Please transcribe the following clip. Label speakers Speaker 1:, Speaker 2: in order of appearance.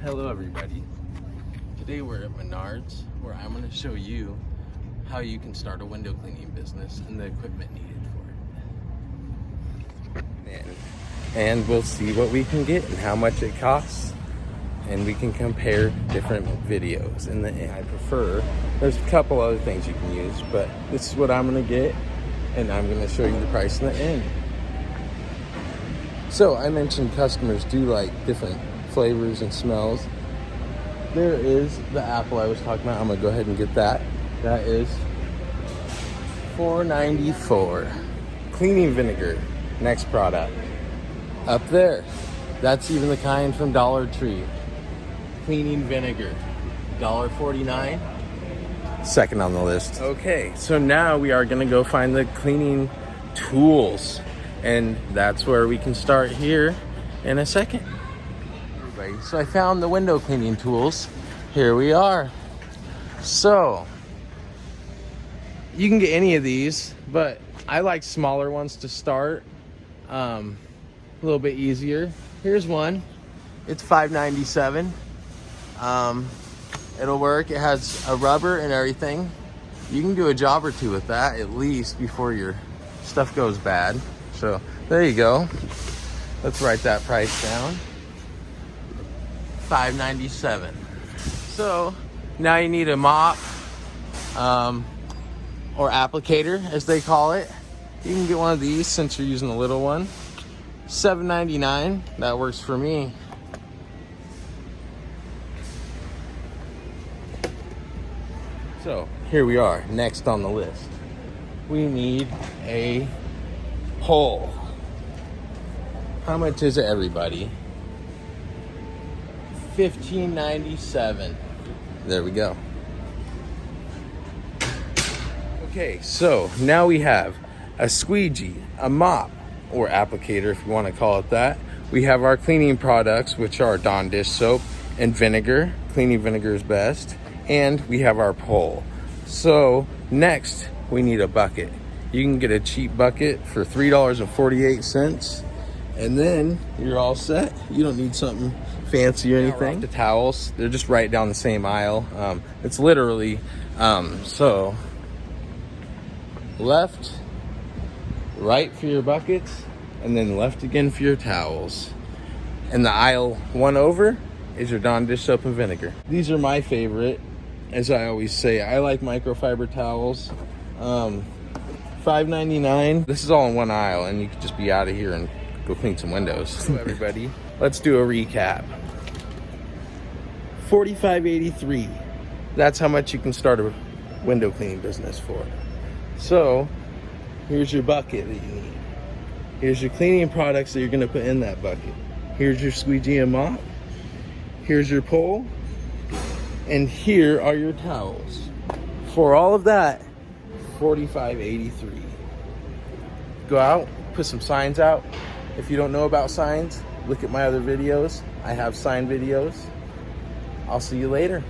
Speaker 1: Hello everybody. Today we're at Menards where I'm going to show you how you can start a window cleaning business and the equipment needed for it. And we'll see what we can get and how much it costs, and we can compare different videos in the end. I prefer, there's a couple other things you can use, but this is what I'm going to get, and I'm going to show you the price in the end. So I mentioned customers do like different flavors and smells. There is the apple I was talking about. I'm gonna go ahead and get that. That is $4.94. Cleaning vinegar, next product. Up there, that's even the kind from Dollar Tree. Cleaning vinegar, $1.49. Second on the list. Okay, so now we are gonna go find the cleaning tools, and that's where we can start here in a second. So I found the window cleaning tools. Here we are. So you can get any of these, but I like smaller ones to start. A little bit easier. Here's one. It's $5.97. It'll work. It has a rubber and everything. You can do a job or two with that at least before your stuff goes bad. So there you go. Let's write that price down. $5.97. So now you need a mop or applicator as they call it. You can get one of these since you're using the little one. $7.99. That works for me. So here we are, next on the list. We need a pole. How much is it, everybody? $15.97. There we go. Okay, so now we have a squeegee, a mop, or applicator if you want to call it that. We have our cleaning products, which are Dawn dish soap and vinegar. Cleaning vinegar is best. And we have our pole. So next we need a bucket. You can get a cheap bucket for $3.48, and then you're all set. You don't need something fancy or anything. The towels, they're just right down the same aisle. It's literally so left, right for your buckets, and then left again for your towels. And the aisle one over is your Dawn dish soap and vinegar. These are my favorite. As I always say, I like microfiber towels. $5.99. This is all in one aisle, and you can just be out of here and go clean some windows. So everybody, let's do a recap. $45.83. That's how much you can start a window cleaning business for. So here's your bucket that you need. Here's your cleaning products that you're gonna put in that bucket. Here's your squeegee and mop. Here's your pole. And here are your towels. For all of that, $45.83. Go out, put some signs out. If you don't know about signs, look at my other videos. I have sign videos. I'll see you later.